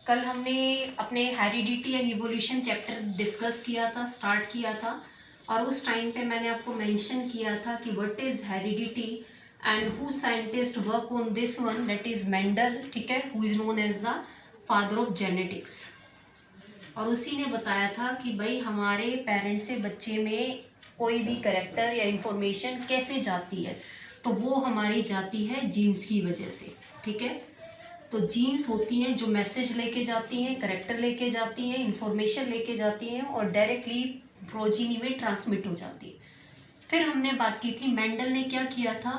कल हमने अपने heredity and evolution chapter discuss किया था, स्टार्ट किया था, और उस टाइम पे मैंने आपको मेंशन किया था कि what is heredity and who scientist work on this one, that is Mendel, ठीक है, who is known as the father of genetics. और उसी ने बताया था कि भाई हमारे पेरेंट्स से बच्चे में कोई भी करेक्टर या इंफॉर्मेशन कैसे जाती है, तो वो हमारी जाती है जीन्स की वजह से, ठीक है। तो जीन्स होती हैं जो मैसेज लेके जाती हैं, करेक्टर लेके जाती हैं, इंफॉर्मेशन लेके जाती हैं और डायरेक्टली प्रोजीनी में ट्रांसमिट हो जाती है। फिर हमने बात की थी मेंडल ने क्या किया था,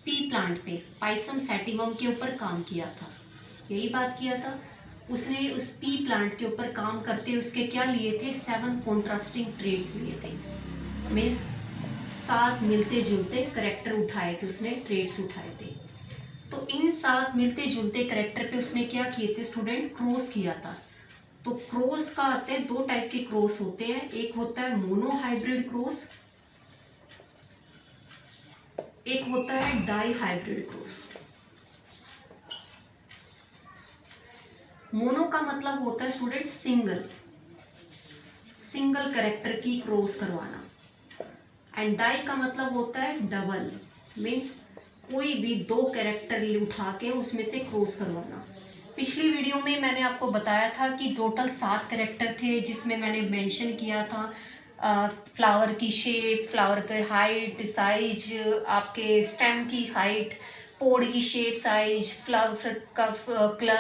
पी प्लांट पे पाइसम सैटिवम के ऊपर काम किया था, यही बात किया था उसने। उस पी प्लांट के ऊपर काम करते उसके क्या लिए थे, 7 कॉन्ट्रास्टिंग ट्रेड्स लिए थे, मीन्स 7 मिलते जुलते करेक्टर उठाए थे उसने, ट्रेड्स उठाए थे। तो इन 7 मिलते जुलते करेक्टर पे उसने क्या किए थे स्टूडेंट, क्रॉस किया था। तो क्रॉस का आते हैं 2 टाइप के क्रॉस होते हैं, एक होता है मोनो हाइब्रिड क्रॉस, एक होता है डाई हाइब्रिड क्रॉस। मोनो का मतलब होता है स्टूडेंट सिंगल करेक्टर की क्रॉस करवाना, एंड डाई का मतलब होता है डबल, मीन्स कोई भी 2 कैरेक्टर उठा के उसमें से क्रॉस करवाना। पिछली वीडियो में मैंने आपको बताया था कि टोटल 7 कैरेक्टर थे, जिसमें मैंने मेंशन किया था फ्लावर की शेप, फ्लावर की हाइट, साइज, आपके स्टेम की हाइट, पोड की शेप, साइज, फ्लावर का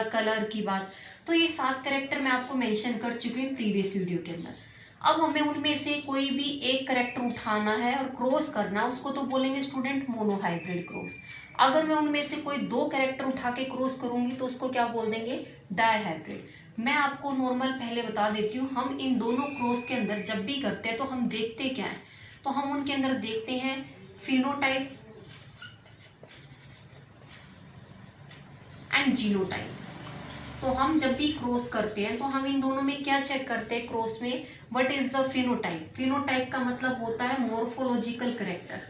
कलर की बात। तो ये 7 कैरेक्टर मैं आपको मेंशन कर चुकी हूँ प्रीवियस वीडियो के अंदर। अब हमें उनमें से कोई भी एक कैरेक्टर उठाना है और क्रॉस करना, उसको तो बोलेंगे स्टूडेंट मोनोहाइब्रिड क्रॉस। अगर मैं उनमें से कोई 2 कैरेक्टर उठा के क्रॉस करूंगी तो उसको क्या बोल देंगे, डायहाइब्रिड। मैं आपको नॉर्मल पहले बता देती हूँ, हम इन दोनों क्रॉस के अंदर जब भी करते हैं तो हम देखते क्या है, तो हम उनके अंदर देखते हैं फिनोटाइप एंड जीनोटाइप। तो हम जब भी क्रॉस करते हैं तो हम इन दोनों में क्या चेक करते हैं, क्रॉस में what is the phenotype. Phenotype का मतलब होता है मॉर्फोलॉजिकल करेक्टर।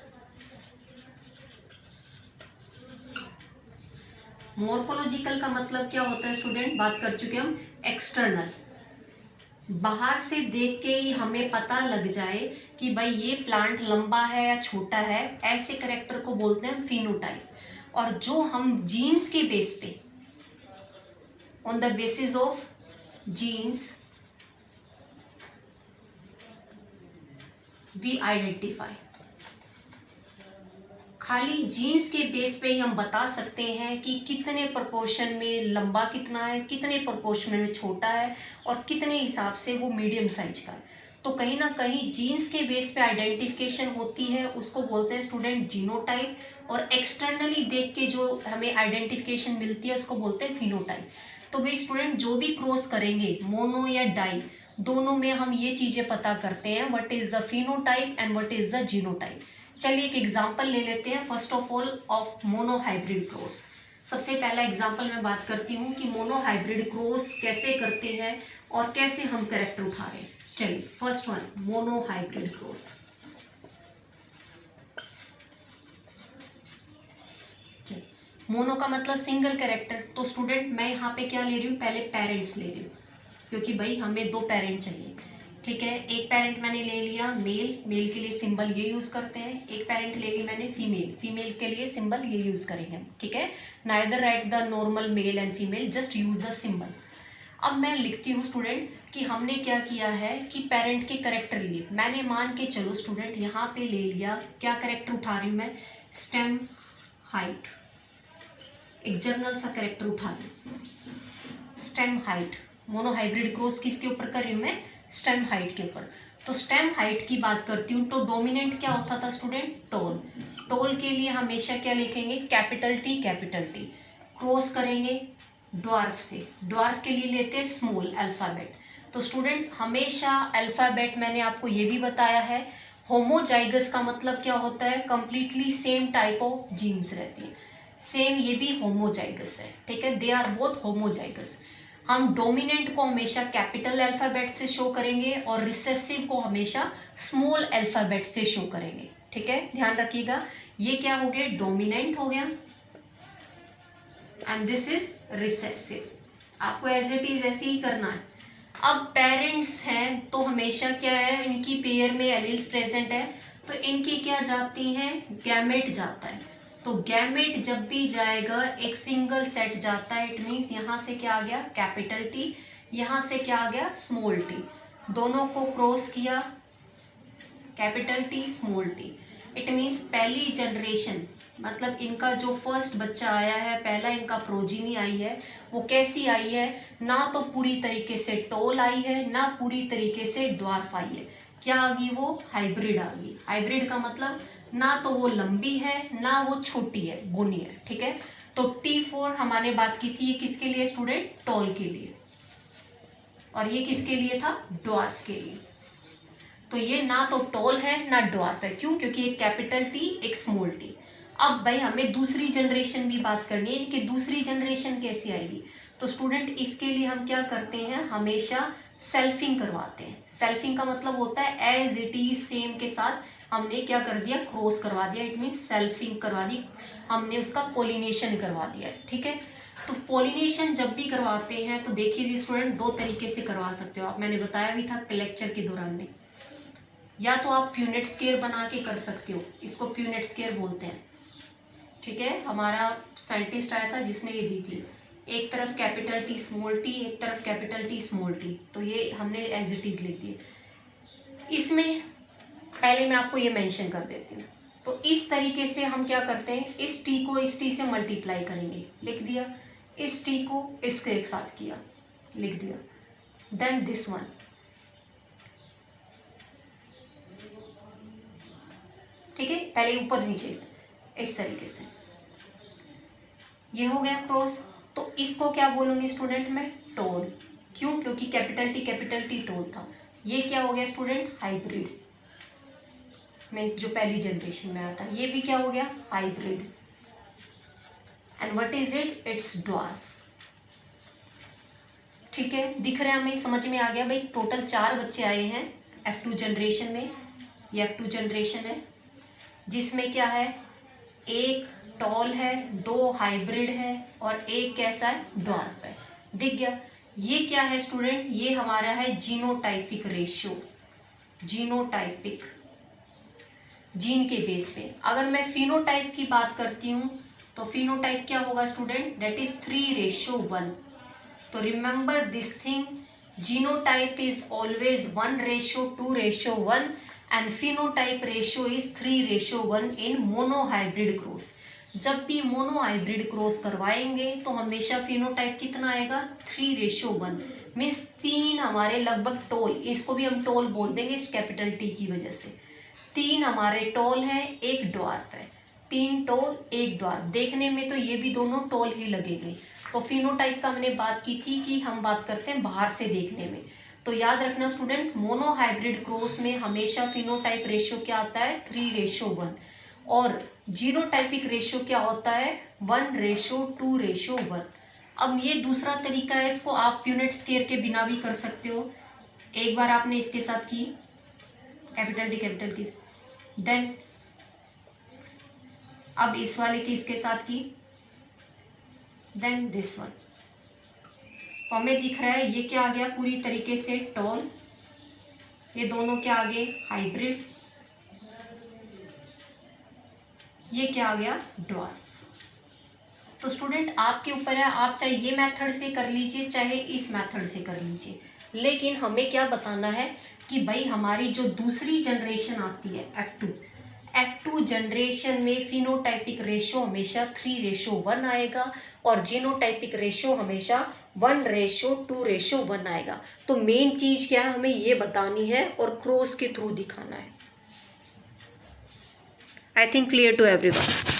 मॉर्फोलॉजिकल का मतलब क्या होता है स्टूडेंट, बात कर चुके हम एक्सटर्नल, बाहर से देख के ही हमें पता लग जाए कि भाई ये प्लांट लंबा है या छोटा है, ऐसे करेक्टर को बोलते हैं फिनोटाइप। और जो हम जीन्स के बेस पे, on the basis of genes we identify, खाली जीन्स के बेस पे ही हम बता सकते हैं कि कितने प्रोपोर्शन में लंबा कितना है, कितने प्रोपोर्शन में छोटा है और कितने हिसाब से वो मीडियम साइज का है। तो कहीं ना कहीं जीन्स के बेस पे आइडेंटिफिकेशन होती है, उसको बोलते हैं स्टूडेंट जीनोटाइप, और एक्सटर्नली देख के जो हमें आइडेंटिफिकेशन मिलती है उसको बोलते हैं फिनोटाइप। तो भाई स्टूडेंट जो भी क्रॉस करेंगे मोनो या डाई, दोनों में हम ये चीजें पता करते हैं, what is the phenotype and what is the genotype. चलिए एक एग्जांपल ले लेते हैं first of all of mono hybrid cross. सबसे पहला एग्जांपल मैं बात करती हूँ कि मोनो हाइब्रिड क्रॉस कैसे करते हैं और कैसे हम कैरेक्टर उठा रहे हैं। चलिए first one, mono hybrid cross. Mono का मतलब सिंगल कैरेक्टर। तो स्टूडेंट मैं यहाँ पे क्या ले रही हूँ, पहले पेरेंट्स ले रही हूँ, क्योंकि भाई हमें 2 पेरेंट चाहिए, ठीक है। एक पेरेंट मैंने ले लिया मेल, मेल के लिए सिंबल ये यूज करते हैं। एक पेरेंट ले ली मैंने फीमेल, फीमेल के लिए सिंबल ये यूज करेंगे, ठीक है। Neither right the normal male and female, just use the symbol. अब मैं लिखती हूँ स्टूडेंट कि हमने क्या किया है कि पेरेंट के करेक्टर लिए मैंने, मान के चलो स्टूडेंट यहाँ पे ले लिया, क्या करेक्टर उठा रही हूँ मैं, स्टेम हाइट, एक जनरल सा करेक्टर उठा ली, stem height. Mono hybrid cross किसके ऊपर कर रही हूँ मैं, स्टेम हाइट के ऊपर। तो स्टेम हाइट की बात करती हूँ तो डोमिनेंट क्या होता था स्टूडेंट, टोल। टोल के लिए हमेशा क्या लिखेंगे, capital T capital T. Cross करेंगे ड्वार्फ से, ड्वार्फ के लिए लेते हैं स्मॉल अल्फाबेट। तो स्टूडेंट हमेशा अल्फाबेट मैंने आपको ये भी बताया है, होमोजाइगस का मतलब क्या होता है, completely same type of genes रहती है, सेम ये भी होमोजाइगस है, ठीक है, दे आर बोथ होमोजाइगस। हम डोमिनेंट को हमेशा कैपिटल अल्फाबेट से शो करेंगे और रिसेसिव को हमेशा स्मॉल अल्फाबेट से शो करेंगे, ठीक है, ध्यान रखिएगा। ये क्या हो गया, डोमिनेंट हो गया एंड दिस इज रिसेसिव। आपको एज इट इज ऐसे ही करना है। अब पेरेंट्स हैं तो हमेशा क्या है, इनकी पेयर में एलील्स प्रेजेंट है तो इनकी क्या जाती हैं, गैमेट जाता है। तो गैमेट जब भी जाएगा एक सिंगल सेट जाता है, इट मीन्स यहाँ से क्या आ गया कैपिटल टी, यहाँ से क्या आ गया स्मॉल टी, दोनों को क्रॉस किया capital T small T. It means पहली जनरेशन मतलब इनका जो फर्स्ट बच्चा आया है, पहला इनका प्रोजीनी आई है, वो कैसी आई है, ना तो पूरी तरीके से टॉल आई है ना पूरी तरीके से ड्वार्फ आई है, क्या आ गई वो हाइब्रिड आ गई। हाइब्रिड का मतलब ना तो वो लंबी है ना वो छोटी है, बोनी है, ठीक है। तो T4 हमारे बात की थी, ये किसके लिए स्टूडेंट, टॉल के लिए, और ये किसके लिए था, ड्वार्फ के लिए। तो ये ना तो टॉल है ना ड्वार्फ है, क्यों, क्योंकि एक कैपिटल टी एक स्मॉल टी। अब भाई हमें दूसरी जनरेशन भी बात करनी है, इनकी दूसरी जनरेशन कैसी आएगी। तो स्टूडेंट इसके लिए हम क्या करते हैं, हमेशा सेल्फिंग करवाते हैं। सेल्फिंग का मतलब होता है एज इट इज सेम के साथ हमने क्या कर दिया, क्रॉस करवा दिया, इट मीन सेल्फिंग करवा दी, हमने उसका पोलिनेशन करवा दिया, ठीक है। तो पोलिनेशन जब भी करवाते हैं तो देखिए स्टूडेंट दो तरीके से करवा सकते हो आप, मैंने बताया भी था लेक्चर के दौरान में। या तो आप प्यूनेट स्केयर बना के कर सकते हो, इसको प्यूनेट स्केयर बोलते हैं, ठीक है। हमारा साइंटिस्ट आया था जिसने ये दी थी, एक तरफ कैपिटल टी स्मॉल टी, एक तरफ कैपिटल टी स्मॉल टी, तो ये हमने एज इट इज लिख दिए। इसमें पहले मैं आपको ये मेंशन कर देती हूँ। तो इस तरीके से हम क्या करते हैं, इस टी को इस टी से मल्टीप्लाई करेंगे, लिख दिया, इस टी को इसके एक साथ किया, लिख दिया, देन दिस वन, ठीक है। पहले ऊपर नीचे इस तरीके से ये हो गया क्रॉस। तो इसको क्या बोलूंगी स्टूडेंट मैं, टॉल, क्यों, क्योंकि कैपिटल टी टॉल था। ये क्या हो गया स्टूडेंट, हाइब्रिड, मीन्स जो पहली जनरेशन में आता है। ये भी क्या हो गया, hybrid, and what is it, it's dwarf, ठीक है। दिख रहा है हमें, समझ में आ गया भाई। टोटल 4 बच्चे आए हैं F2 जनरेशन में, ये F2 जनरेशन है जिसमें क्या है, एक टॉल है, 2 हाइब्रिड है और एक कैसा है, ड्वार्फ है, दिख गया। ये क्या है स्टूडेंट, ये हमारा है जीनोटाइपिक रेशियो, जीनोटाइपिक, जीन के बेस पे। अगर मैं फिनोटाइप की बात करती हूँ तो फिनोटाइप क्या होगा स्टूडेंट, दैट इज 3:1। तो remember this thing, genotype is always 1:2:1 and phenotype ratio is 3:1 in monohybrid cross. जब भी मोनोहाइब्रिड क्रॉस करवाएंगे तो हमेशा फिनोटाइप कितना आएगा, 3:1, मीन्स 3 हमारे लगभग टॉल, इसको भी हम टॉल बोल देंगे इस कैपिटल टी की वजह से। 3 हमारे टॉल हैं, एक ड्वार्फ है, 3 टॉल 1 ड्वार्फ, देखने में तो ये भी दोनों टॉल ही लगेंगे। तो फिनोटाइप का हमने बात की थी कि हम बात करते हैं बाहर से देखने में। तो याद रखना स्टूडेंट, मोनोहाइब्रिड क्रॉस में हमेशा फिनोटाइप रेशियो क्या आता है, 3:1, और जीनोटाइपिक रेशियो क्या होता है, 1:2:1। अब ये दूसरा तरीका है, इसको आप यूनिट स्केयर के बिना भी कर सकते हो। एक बार आपने इसके साथ की कैपिटल की, देन अब इस वाले की इसके साथ की, देन दिस वन। तो हमें दिख रहा है ये क्या आ गया, पूरी तरीके से टॉल, ये दोनों क्या आ गए, हाइब्रिड, ये क्या आ गया, ड्वार्फ। तो स्टूडेंट आपके ऊपर है, आप चाहे ये मेथड से कर लीजिए चाहे इस मेथड से कर लीजिए, लेकिन हमें क्या बताना है कि भाई हमारी जो दूसरी जनरेशन आती है F2 जनरेशन में फिनोटाइपिक रेशियो हमेशा 3:1 आएगा और जीनोटाइपिक रेशियो हमेशा 1:2:1 आएगा। तो मेन चीज क्या है, हमें ये बतानी है और क्रॉस के थ्रू दिखाना है। I think clear to everyone.